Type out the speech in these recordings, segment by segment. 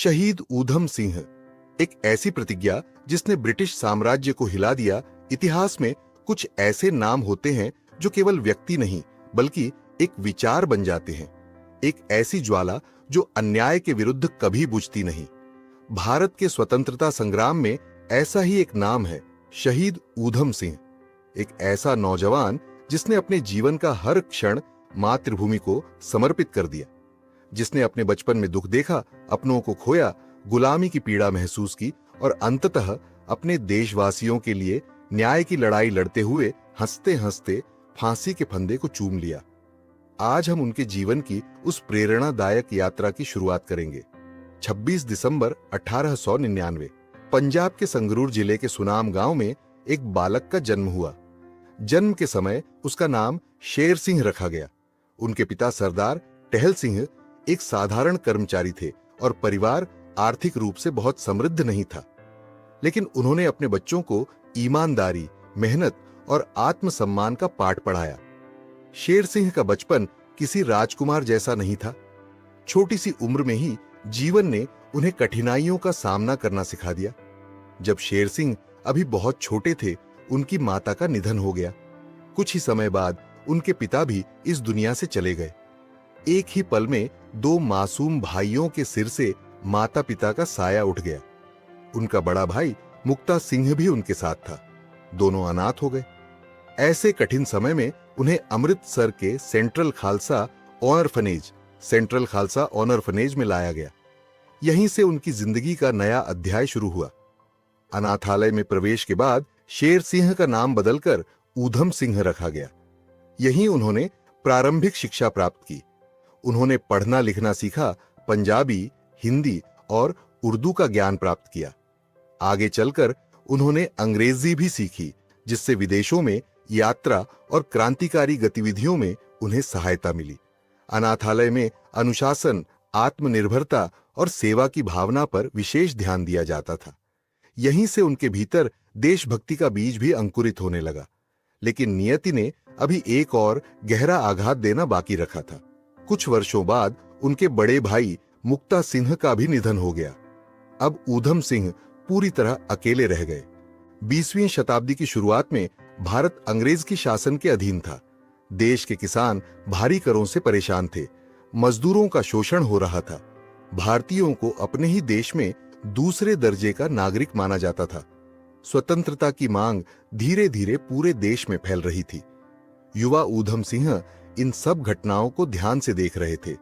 शहीद ऊधम सिंह, एक ऐसी प्रतिज्ञा जिसने ब्रिटिश साम्राज्य को हिला दिया। इतिहास में कुछ ऐसे नाम होते हैं जो केवल व्यक्ति नहीं बल्कि एक विचार बन जाते हैं, एक ऐसी ज्वाला जो अन्याय के विरुद्ध कभी बुझती नहीं। भारत के स्वतंत्रता संग्राम में ऐसा ही एक नाम है, शहीद ऊधम सिंह। एक ऐसा नौजवान जिसने अपने जीवन का हर क्षण मातृभूमि को समर्पित कर दिया, जिसने अपने बचपन में दुख देखा, अपनों को खोया, गुलामी की पीड़ा महसूस की और अंततः अपने देशवासियों के लिए न्याय की लड़ाई लड़ते हुए हंसते हंसते फांसी के फंदे को चूम लिया। आज हम उनके जीवन की उस प्रेरणादायक यात्रा की शुरुआत करेंगे। 26 दिसंबर 1899 पंजाब के संगरूर जिले के सुनाम गांव में एक बालक का जन्म हुआ। जन्म के समय उसका नाम शेर सिंह रखा गया। उनके पिता सरदार टहल सिंह एक साधारण कर्मचारी थे और परिवार आर्थिक रूप से बहुत समृद्ध नहीं था, लेकिन उन्होंने अपने बच्चों को ईमानदारी, मेहनत और आत्मसम्मान का पाठ पढ़ाया। शेर सिंह का बचपन किसी राजकुमार जैसा नहीं था। छोटी सी उम्र में ही जीवन ने उन्हें कठिनाइयों का सामना करना सिखा दिया। जब शेर सिंह अभी बहुत छोटे थे, उनकी माता का निधन हो गया। कुछ ही समय बाद उनके पिता भी इस दुनिया से चले गए। एक ही पल में दो मासूम भाइयों के सिर से माता पिता का साया उठ गया। उनका बड़ा भाई मुक्ता सिंह भी उनके साथ था। दोनों अनाथ हो गए। ऐसे कठिन समय में उन्हें अमृतसर के सेंट्रल खालसा ऑनरफनेज में लाया गया। यहीं से उनकी जिंदगी का नया अध्याय शुरू हुआ। अनाथालय में प्रवेश के बाद शेर सिंह का नाम बदलकर ऊधम सिंह रखा गया। यहीं उन्होंने प्रारंभिक शिक्षा प्राप्त की। उन्होंने पढ़ना लिखना सीखा, पंजाबी, हिंदी और उर्दू का ज्ञान प्राप्त किया। आगे चलकर उन्होंने अंग्रेजी भी सीखी, जिससे विदेशों में यात्रा और क्रांतिकारी गतिविधियों में उन्हें सहायता मिली। अनाथालय में अनुशासन, आत्मनिर्भरता और सेवा की भावना पर विशेष ध्यान दिया जाता था। यहीं से उनके भीतर देशभक्ति का बीज भी अंकुरित होने लगा। लेकिन नियति ने अभी एक और गहरा आघात देना बाकी रखा था। कुछ वर्षों बाद उनके बड़े भाई मुक्ता सिंह का भी निधन हो गया। अब ऊधम सिंह पूरी तरह अकेले रह गए। 20वीं शताब्दी की शुरुआत में भारत अंग्रेज की शासन के अधीन था। देश के किसान भारी करों से परेशान थे। मजदूरों का शोषण हो रहा था। भारतीयों को अपने ही देश में दूसरे दर्जे का नागरिक माना जाता था। स्वतंत्रता की मांग धीरे धीरे पूरे देश में फैल रही थी। युवा ऊधम सिंह इन सब घटनाओं को ध्यान से देख रहे थे।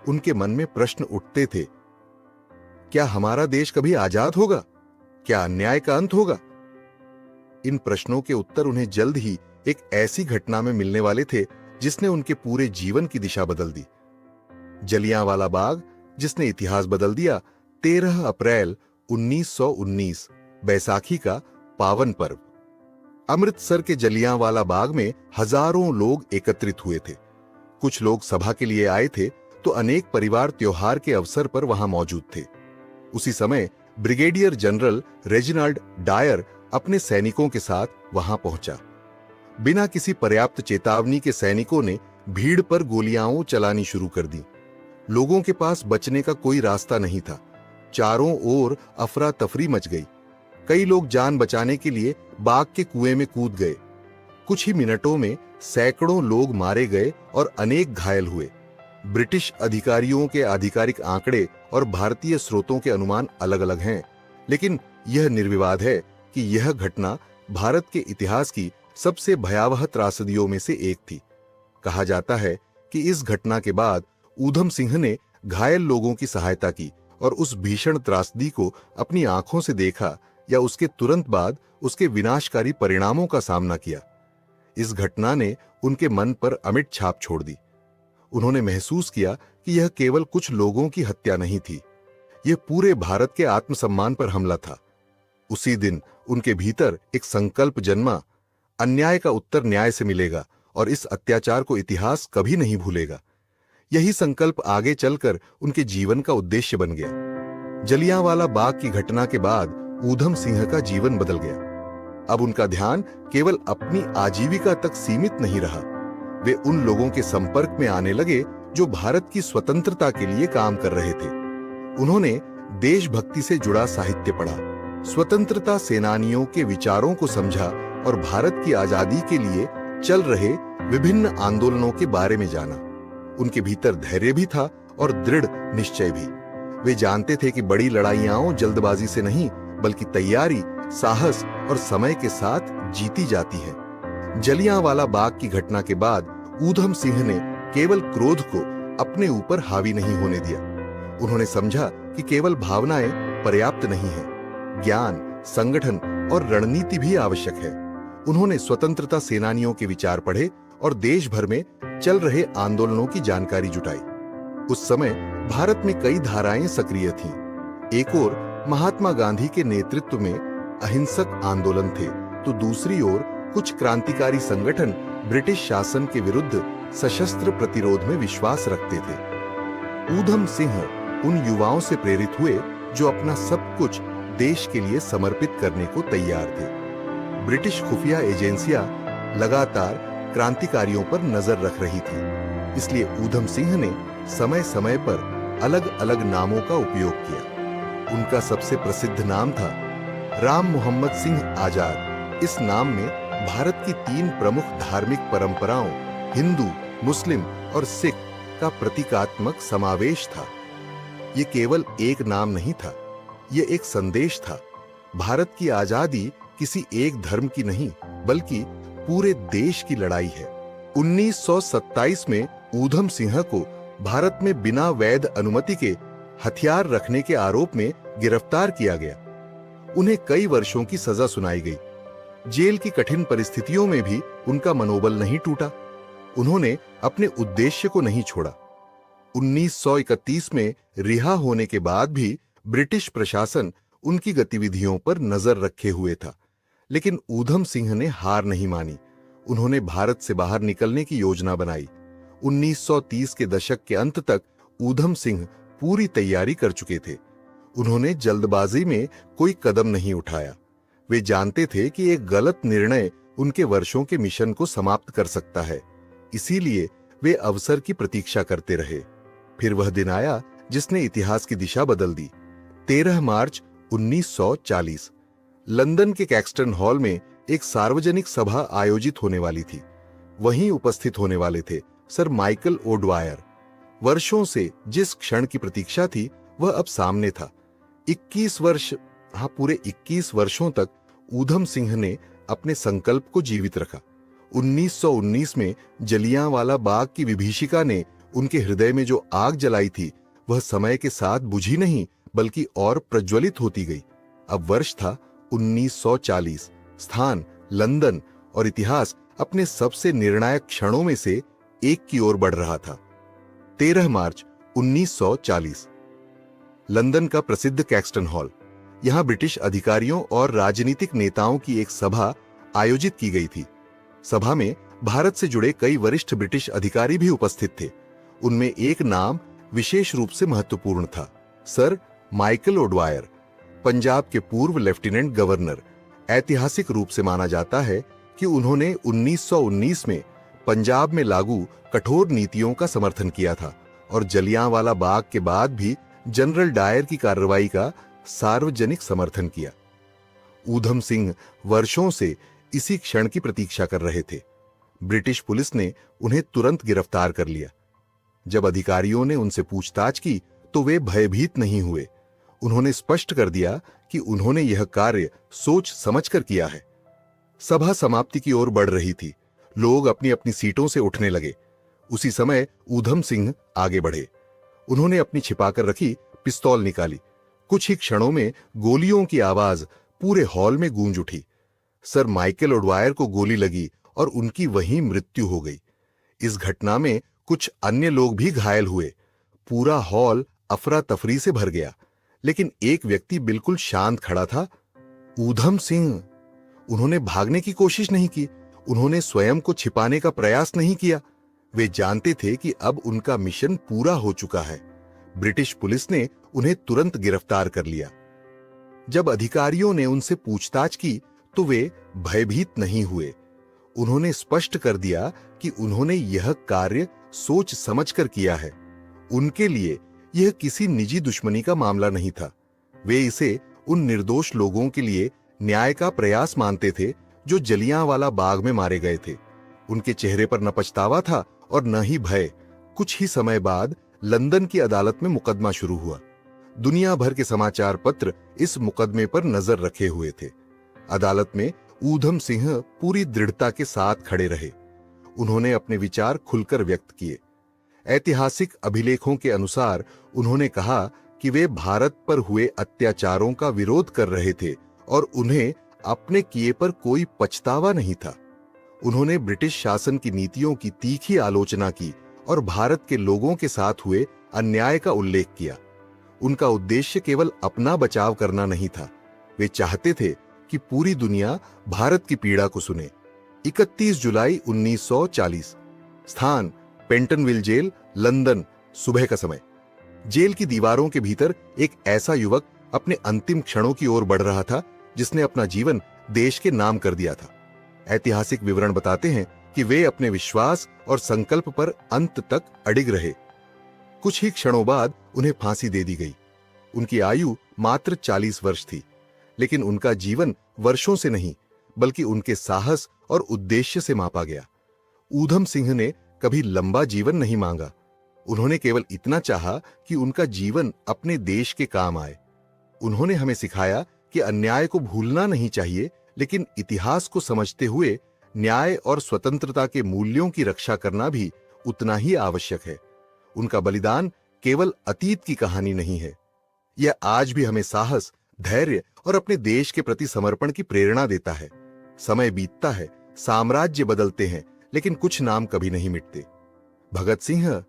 उनके मन में प्रश्न उठते थे, क्या हमारा देश कभी आजाद होगा? क्या अन्याय का अंत होगा? इन प्रश्नों के उत्तर उन्हें जल्द ही एक ऐसी घटना में मिलने वाले थे जिसने उनके पूरे जीवन की दिशा बदल दी। जलियांवाला बाग, जिसने इतिहास बदल दिया। 13 अप्रैल 1919 बैसाखी का पावन पर्व। अमृतसर के जलियांवाला बाग में हजारों लोग एकत्रित हुए थे। कुछ लोग सभा के लिए आए थे तो अनेक परिवार त्योहार के अवसर पर वहां मौजूद थे। उसी समय ब्रिगेडियर जनरल रेजिनाल्ड डायर अपने सैनिकों के साथ वहां पहुंचा। बिना किसी पर्याप्त चेतावनी के सैनिकों ने भीड़ पर गोलियां चलानी शुरू कर दी। लोगों के पास बचने का कोई रास्ता नहीं था। चारों ओर अफरा तफरी मच गई। कई लोग जान बचाने के लिए बाग के कुएं में कूद गए। कुछ ही मिनटों में सैकड़ों लोग मारे गए और अनेक घायल हुए। ब्रिटिश अधिकारियों के आधिकारिक आंकड़े और भारतीय स्रोतों के अनुमान अलग अलग हैं, लेकिन यह निर्विवाद है कि यह घटना भारत के इतिहास की सबसे भयावह त्रासदियों में से एक थी। कहा जाता है कि इस घटना के बाद ऊधम सिंह ने घायल लोगों की सहायता की और उस भीषण त्रासदी को अपनी आंखों से देखा या उसके तुरंत बाद उसके विनाशकारी परिणामों का सामना किया। इस घटना ने उनके मन पर अमिट छाप छोड़ दी। उन्होंने महसूस किया कि यह केवल कुछ लोगों की हत्या नहीं थी, यह पूरे भारत के आत्मसम्मान पर हमला था। उसी दिन उनके भीतर एक संकल्प जन्मा, अन्याय का उत्तर न्याय से मिलेगा और इस अत्याचार को इतिहास कभी नहीं भूलेगा। यही संकल्प आगे चलकर उनके जीवन का उद्देश्य बन गया। जलियांवाला बाग की घटना के बाद ऊधम सिंह का जीवन बदल गया। अब उनका ध्यान केवल अपनी आजीविका तक सीमित नहीं रहा। वे उन लोगों के संपर्क में आने लगे जो भारत की स्वतंत्रता के लिए काम कर रहे थे। उन्होंने देशभक्ति से जुड़ा साहित्य पढ़ा, स्वतंत्रता सेनानियों के विचारों को समझा और भारत की आजादी के लिए चल रहे विभिन्न आंदोलनों के बारे में जाना। उनके भीतर धैर्य भी था और दृढ़ निश्चय भी। वे जानते थे कि बड़ी लड़ाइयां जल्दबाजी से नहीं बल्कि तैयारी, साहस और समय के साथ जीती जाती हैं। जलियांवाला बाग की घटना के बाद ऊधम सिंह ने केवल क्रोध को अपने ऊपर हावी नहीं होने दिया। उन्होंने समझा कि केवल भावनाएं पर्याप्त नहीं हैं, ज्ञान, संगठन और रणनीति भी आवश्यक है। उन्होंने स्वतंत्रता सेनानियों के विचार पढ़े और देश भर में चल रहे आंदोलनों की जानकारी जुटाई। उस समय भारत में कई धाराएं सक्रिय थीं। एक ओर महात्मा गांधी के नेतृत्व में अहिंसक आंदोलन थे, तो दूसरी ओर कुछ क्रांतिकारी संगठन ब्रिटिश शासन के विरुद्ध सशस्त्र प्रतिरोध में विश्वास रखते थे। ऊधम सिंह उन युवाओं से प्रेरित हुए जो अपना सब कुछ देश के लिए समर्पित करने को तैयार थे। ब्रिटिश खुफिया एजेंसियां लगातार क्रांतिकारियों पर नजर रख रही थी, इसलिए ऊधम सिंह ने समय समय पर अलग अलग नामों का उपयोग किया। उनका सबसे प्रसिद्ध नाम था राम मोहम्मद सिंह आजाद। इस नाम में भारत की 3 प्रमुख धार्मिक परंपराओं हिंदू, मुस्लिम और सिख का प्रतीकात्मक समावेश था। ये केवल एक नाम नहीं था, ये एक संदेश था। भारत की आजादी किसी एक धर्म की नहीं बल्कि पूरे देश की लड़ाई है। 1927 में ऊधम सिंह को भारत में बिना वैध अनुमति के हथियार रखने के आरोप में गिरफ्तार किया गया। उन्हें कई वर्षों की सजा सुनाई गई। जेल की कठिन परिस्थितियों में भी उनका मनोबल नहीं टूटा। उन्होंने अपने उद्देश्य को नहीं छोड़ा। 1931 में रिहा होने के बाद भी ब्रिटिश प्रशासन उनकी गतिविधियों पर नजर रखे हुए था, लेकिन ऊधम सिंह ने हार नहीं मानी। उन्होंने भारत से बाहर निकलने की योजना बनाई। 1930 के दशक के अंत तक ऊधम सिंह पूरी तैयारी कर चुके थे। उन्होंने जल्दबाजी में कोई कदम नहीं उठाया। वे जानते थे कि एक गलत निर्णय उनके वर्षों के मिशन को समाप्त कर सकता है, इसीलिए वे अवसर की प्रतीक्षा करते रहे। फिर वह दिन आया जिसने इतिहास की दिशा बदल दी। 13 मार्च 1940 लंदन के कैक्सटन हॉल में एक सार्वजनिक सभा आयोजित होने वाली थी। वहीं उपस्थित होने वाले थे सर माइकल ओडवायर। वर्षों से जिस क्षण की प्रतीक्षा थी वह अब सामने था। 21 वर्षों तक ऊधम सिंह ने अपने संकल्प को जीवित रखा। 1919 में जलियांवाला बाग की विभीषिका ने उनके हृदय में जो आग जलाई थी वह समय के साथ बुझी नहीं बल्कि और प्रज्वलित होती गई। अब वर्ष था 1940, स्थान लंदन और इतिहास अपने सबसे निर्णायक क्षणों में से एक की ओर बढ़ रहा था। 13 मार्च 1940 लंदन का प्रसिद्ध कैक्सटन हॉल। यहां ब्रिटिश अधिकारियों और राजनीतिक नेताओं की एक सभा आयोजित की गई थी। सभा में भारत से जुड़े कई वरिष्ठ ब्रिटिश अधिकारी भी उपस्थित थे। उनमें एक नाम विशेष रूप से महत्वपूर्ण था, सर माइकल ओडवायर, पंजाब के पूर्व लेफ्टिनेंट गवर्नर। ऐतिहासिक रूप से माना जाता है कि उन्होंने 1919 में पंजाब में लागू कठोर नीतियों का समर्थन किया था और जलियांवाला बाग के बाद भी जनरल डायर की कार्रवाई का सार्वजनिक समर्थन किया। ऊधम सिंह वर्षों से इसी क्षण की प्रतीक्षा कर रहे थे। ब्रिटिश पुलिस ने उन्हें तुरंत गिरफ्तार कर लिया। जब अधिकारियों ने उनसे पूछताछ की तो वे भयभीत नहीं हुए। उन्होंने स्पष्ट कर दिया कि उन्होंने यह कार्य सोच समझकर किया है। सभा समाप्ति की ओर बढ़ रही थी। लोग अपनी अपनी सीटों से उठने लगे। उसी समय ऊधम सिंह आगे बढ़े। उन्होंने अपनी छिपाकर रखी पिस्तौल निकाली। कुछ ही क्षणों में गोलियों की आवाज पूरे हॉल में गूंज उठी। सर माइकल ओडवायर को गोली लगी और उनकी वहीं मृत्यु हो गई। इस घटना में कुछ अन्य लोग भी घायल हुए। पूरा हॉल अफरा तफरी से भर गया, लेकिन एक व्यक्ति बिल्कुल शांत खड़ा था, ऊधम सिंह। उन्होंने भागने की कोशिश नहीं की, उन्होंने स्वयं को छिपाने का प्रयास नहीं किया। वे जानते थे कि अब उनका मिशन पूरा हो चुका है। ब्रिटिश पुलिस ने उन्हें तुरंत गिरफ्तार कर लिया। जब अधिकारियों ने उनसे पूछताछ की तो वे भयभीत नहीं हुए। उन्होंने स्पष्ट कर दिया कि उन्होंने यह कार्य सोच समझकर किया है। उनके लिए यह किसी निजी दुश्मनी का मामला नहीं था। वे इसे उन निर्दोष लोगों के लिए न्याय का प्रयास मानते थे जो जलियांवाला बाग में मारे गए थे। उनके चेहरे पर न पछतावा था और न ही भय। कुछ ही समय बाद लंदन की अदालत में मुकदमा शुरू हुआ। दुनिया भर के समाचार पत्र इस मुकदमे पर नजर रखे हुए थे। अदालत में ऊधम सिंह पूरी दृढ़ता के साथ खड़े रहे। उन्होंने अपने विचार खुलकर व्यक्त किए। ऐतिहासिक अभिलेखों के अनुसार उन्होंने कहा कि वे भारत पर हुए अत्याचारों का विरोध कर रहे थे और उन्हें अपने किए पर कोई पछतावा नहीं था। उन्होंने ब्रिटिश शासन की नीतियों की तीखी आलोचना की और भारत के लोगों के साथ हुए अन्याय का उल्लेख किया। उनका उद्देश्य केवल अपना बचाव करना नहीं था। वे चाहते थे कि पूरी दुनिया भारत की पीड़ा को सुने। 31 जुलाई 1940। स्थान पेंटनविल जेल, लंदन। सुबह का समय। जेल की दीवारों के भीतर एक ऐसा युवक अपने अंतिम क्षणों की ओर बढ़ रहा था जिसने अपना जीवन देश के नाम कर दिया था। ऐतिहासिक विवरण बताते हैं कि वे अपने विश्वास और संकल्प पर अंत तक अडिग रहे। कुछ ही क्षणों बाद उन्हें फांसी दे दी गई। उनकी आयु मात्र 40 वर्ष थी, लेकिन उनका जीवन वर्षों से नहीं बल्कि उनके साहस और उद्देश्य से मापा गया। ऊधम सिंह ने कभी लंबा जीवन नहीं मांगा। उन्होंने केवल इतना चाहा कि उनका जीवन अपने देश के काम आए। उन्होंने हमें सिखाया कि अन्याय को भूलना नहीं चाहिए, लेकिन इतिहास को समझते हुए न्याय और स्वतंत्रता के मूल्यों की रक्षा करना भी उतना ही आवश्यक है। उनका बलिदान केवल अतीत की कहानी नहीं है, यह आज भी हमें साहस, धैर्य और अपने देश के प्रति समर्पण की प्रेरणा देता है। समय बीतता है, साम्राज्य बदलते हैं, लेकिन कुछ नाम कभी नहीं मिटते। भगत सिंह,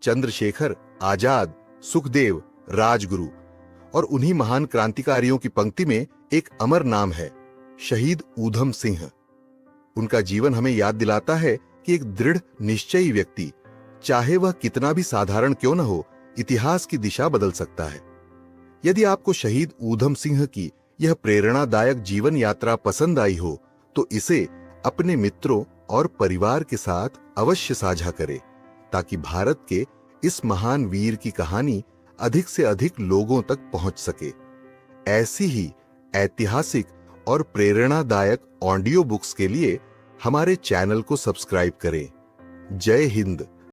चंद्रशेखर आजाद, सुखदेव, राजगुरु और उन्हीं महान क्रांतिकारियों की पंक्ति में एक अमर नाम है, शहीद ऊधम सिंह। उनका जीवन हमें याद दिलाता है कि एक दृढ़ निश्चयी व्यक्ति, चाहे वह कितना भी साधारण क्यों न हो, इतिहास की दिशा बदल सकता है। यदि आपको शहीद ऊधम सिंह की यह प्रेरणादायक जीवन यात्रा पसंद आई हो तो इसे अपने मित्रों और परिवार के साथ अवश्य साझा करें, ताकि भारत के इस महान वीर की कहानी अधिक से अधिक लोगों तक पहुंच सके। ऐसी ही ऐतिहासिक और प्रेरणादायक ऑडियो बुक्स के लिए हमारे चैनल को सब्सक्राइब करें। जय हिंद।